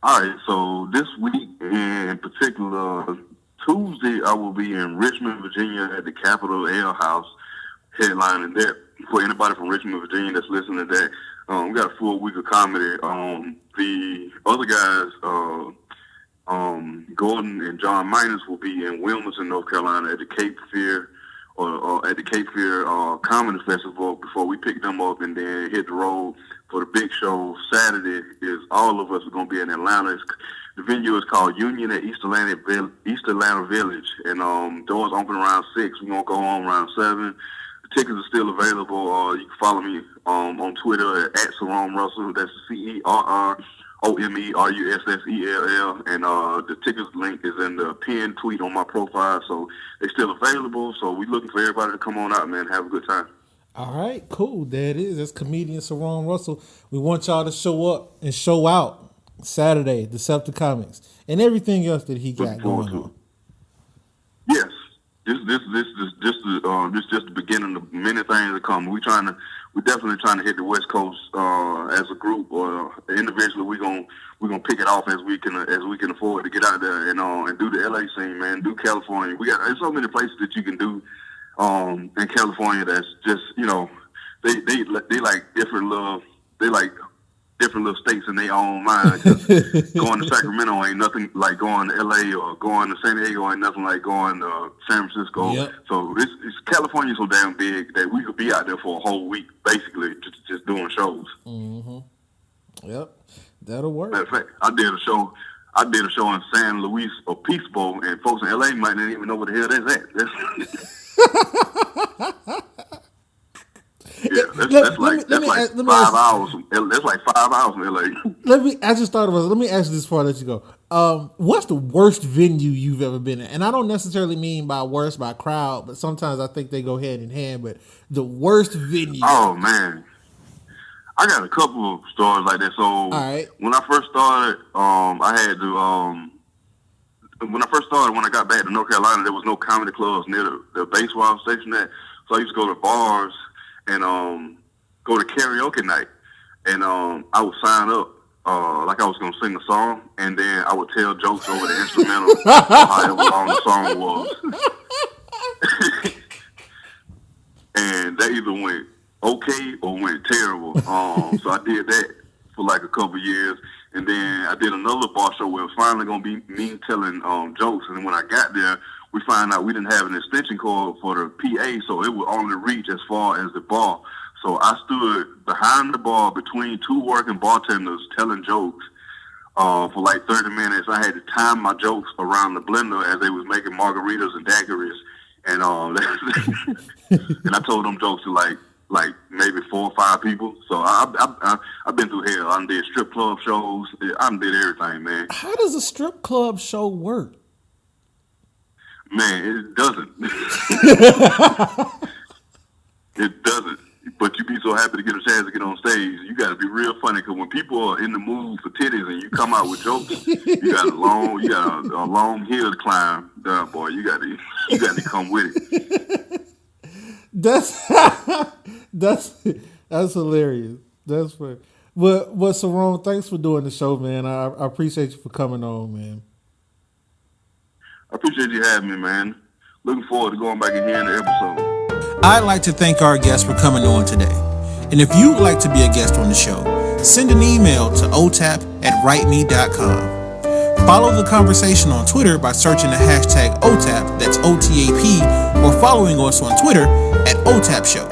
All right. So this week in particular, Tuesday, I will be in Richmond, Virginia at the Capitol Ale House headlining there. For anybody from Richmond, Virginia that's listening to that, we got a full week of comedy. The other guys, Gordon and John Minus, will be in Wilmington, North Carolina at the Cape Fear Comedy Festival before we pick them up and then hit the road for the big show. Saturday is all of us are going to be in Atlanta. The venue is called Union at East Atlanta Village, and doors open around 6. We're going to go on around 7. Tickets are still available. You can follow me on Twitter at Cerrome Russell. That's CerromeRussell, and the tickets link is in the pinned tweet on my profile. So they're still available. So we're looking for everybody to come on out, man. Have a good time.
All right, cool. There it is. That's comedian Cerrome Russell. We want y'all to show up and show out Saturday, Deceptive Comics, and everything else that he got going on.
Yes. This is just the beginning of many things to come. We're definitely trying to hit the West Coast as a group or individually. We're gonna pick it off as we can afford to get out there and do the LA scene, man. Do California. There's so many places that you can do in California. That's just they like different little states in their own mind. Going to Sacramento ain't nothing like going to LA, or going to San Diego ain't nothing like going to San Francisco.
Yep.
So it's California's so damn big that we could be out there for a whole week, basically, just doing shows.
Mm-hmm. Yep, that'll work.
Matter of fact, I did a show in San Luis Obispo, and folks in LA might not even know what the hell that's at. Yeah, that's like 5 hours. That's like 5 hours from LA.
I just thought about it. Let me ask you this before I let you go. What's the worst venue you've ever been in? And I don't necessarily mean by worst by crowd, but sometimes I think they go hand in hand. But the worst venue.
Oh man, I got a couple of stories like that. So when I first started, when I got back to North Carolina, there was no comedy clubs near the baseball station. So I used to go to bars and go to karaoke night, and I would sign up like I was gonna sing a song, and then I would tell jokes over the instrumental, however long the song was, and that either went okay or went terrible. So I did that for like a couple years, and then I did another bar show where it was finally gonna be me telling jokes, and then when I got there, we found out we didn't have an extension cord for the PA, so it would only reach as far as the bar. So I stood behind the bar between two working bartenders telling jokes for like 30 minutes. I had to time my jokes around the blender as they was making margaritas and daiquiris, and and I told them jokes to like maybe 4 or 5 people. So I've been through hell. I did strip club shows. I did everything, man.
How does a strip club show work?
Man, it doesn't. It doesn't. But you be so happy to get a chance to get on stage. You got to be real funny, because when people are in the mood for titties and you come out with jokes, you got a long hill to climb. Boy, you got to come with it.
That's hilarious. That's funny. But Cerrome, thanks for doing the show, man. I appreciate you for coming on, man.
I appreciate you having me, man. Looking forward to going back and hearing the episode.
I'd like to thank our guests for coming on today. And if you'd like to be a guest on the show, send an email to otap@writeme.com. Follow the conversation on Twitter by searching the hashtag OTAP, that's OTAP, or following us on Twitter at OTAP Show.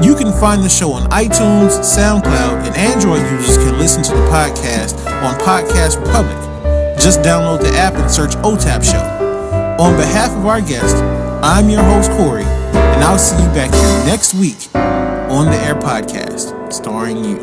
You can find the show on iTunes, SoundCloud, and Android users can listen to the podcast on Podcast Republic. Just download the app and search OTAP Show. On behalf of our guest, I'm your host, Corey, and I'll see you back here next week on the Air Podcast, starring you.